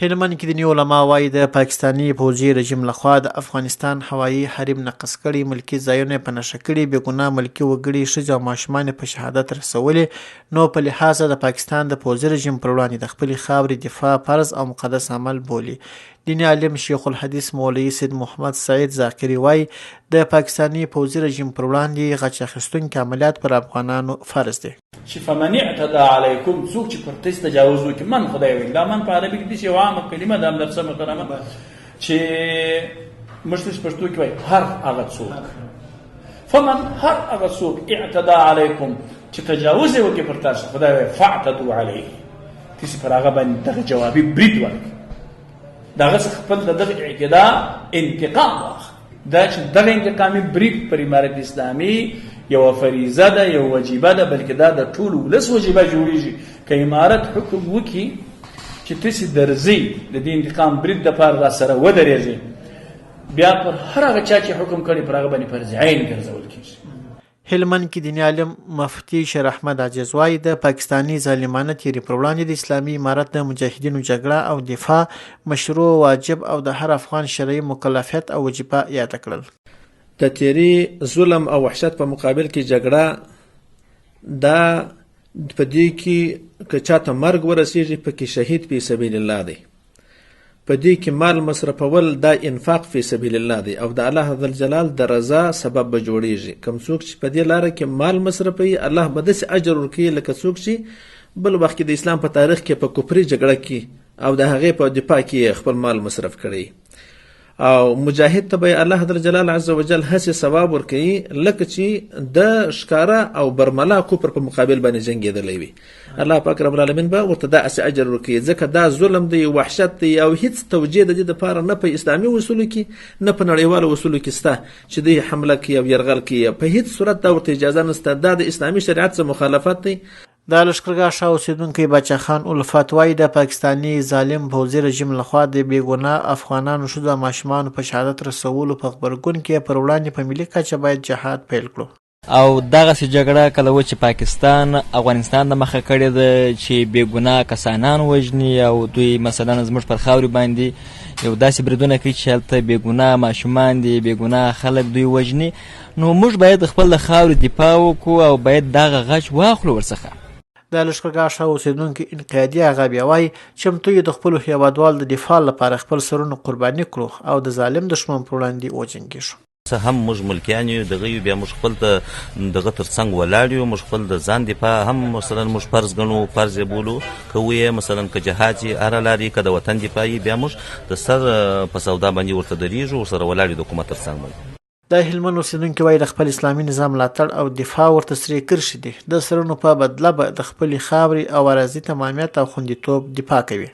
هلمند کې دیني علما وایي د پاکستاني پوځي رژیم لخوا د افغانستان هوایي حریم نقض کړي، ملکي ځایونه یې په نښه کړي، بې ګناه ملکي وګړي، ښځې او ماشومان یې په شهادت رسولي. نو په لحاظه د پاکستان د پوځي رژیم پر وړاندې د خپلې خاورې دفاع فرض او مقدس عمل بولي. دیني عالم شیخ الحدیث مولوي سید محمد سعید ذاکري وایي د پاکستاني پوځي رژیم پر وړاندې غچ اخیستونکي عملیات پر افغانانو فرض دي. چې فمن اعتدى علیکم، څوک چې پر تاسو تجاوز وکړي، من خدای ویل دا من په عربي کې یو عامه کلمه ده، هم درسه محترمه چې مشترک پښتو کې وایي هر هغه څوک، فمن هر هغه څوک اعتدى علیکم چې تجاوز وکړي پر تاسو، خدای وایي فاعتدوا علیه، تاسو پر هغه باندې دغه جوابي برید ورکړئ، دغه خپل دغه اعتدا انتقام واخلي. دا چې دغه انتقامي برید پر امارت اسلامي یو فریضه ده، یو واجبه ده، بلکې دا د ټول ولس واجبه جوړیږي. که امارت حکم وکړي چې تاسو درځئ د دې انتقام برید دپاره را سره ودرېږئ، بیا پر هر هغه چا چې حکم کړي پر هغه باندې فرض عین ګرځول کېږي. هلمند کې دیني عالم مفتي شیر احمد عاجز وایي د پاکستاني ظالمانه تیري پر وړاندې د اسلامي امارت د مجاهدینو جګړه او دفاع مشروع، واجب او د هر افغان شرعي مکلفیت او وجیبه یاد کړل. د تیری، ظلم او وحشت په مقابل کې جګړه دا په دې کې که چاته مرګ ورسیږي پکې شهید فی سبیل الله دی، په دې کې مال مصرفول دا انفاق فی سبیل الله دی او د الله ذوالجلال د رضا سبب به جوړیږي. کوم څوک چې په دې لاره کې مال مصرفوي، الله به داسې اجر ورکوي لکه څوک چې بل وخت کې د اسلام په تاریخ کې په کفري جګړه کې او د هغې په دفاع کې خپل مال مصرف کړی. او مجاهد ته به الله ذوالجلال عز وجل هسې ثواب ورکوي لکه چې د ښکاره او برملا کفر په مقابل باندې جنګېدلی وي. الله پاک رب العالمین به ورته داسې اجر ورکوي، ځکه دا ظلم دی، وحشت دی او هیڅ توجیه د دې دپاره نه په اسلامي اصولو کې نه په نړیوالو اصولو کې شته چې دوی حمله کوي او یرغل کوي. په هیڅ صورت دا ورته اجازه نشته، دا د اسلامي شریعت څخه مخالفت دی. د لښکرګاه شاه اوسېدونکی باچا خان الفت وایي د پاکستاني ظالم پوځي رژیم لخوا د بې ګناه افغانانو، ښځو او ماشومانو په شهادت رسولو په غبرګون کې پر وړاندې په ملي کچه باید جهاد پیل کړو. او دغسې جګړه کله و چې پاکستان افغانستان د مخه کړې ده چې بې ګناه کسانان وژني او دوی مثلا زموږ پر خاورې باندې یو داسې بریدونه کوي چې هلته بې ګناه ماشومان دي، بې ګناه خلک دوی وژني. نو موږ باید خپل د خاورې دفاع وکړو او باید دغه غچ واخلو ورڅخه. د لښکرګاه شاه اوسېدونکي انقیادي هغه بیا وایي چمتو یې د خپلو هېوادوالو د دفاع لپاره خپل سرونه قرباني کړو او د ظالم دښمن پر وړاندې وجنګېږو. څه هم موږ ملکیان یو دغه یو، بیا موږ خپل دغه تر څنګ ولاړ یو، موږ خپل د ځان دفاع هم مثلا موږ فرض ګڼو، فرض یې بولو، که ویې مثلا که جهاد یې هره لارې، که د وطن دفاع یې، بیا موږ د سر په سودا باندې ورته درېږو، ورسره ولاړ یو د حکومت تر څنګ باندې. د هلمند اوسېدونکي وایي د خپل اسلامي نظام ملاتړ او دفاع ورته سرې کرښې دي، د سرونو په بدله به د خپلې خاورې او اراضي تمامیت او خوندیتوب دفاع کوي.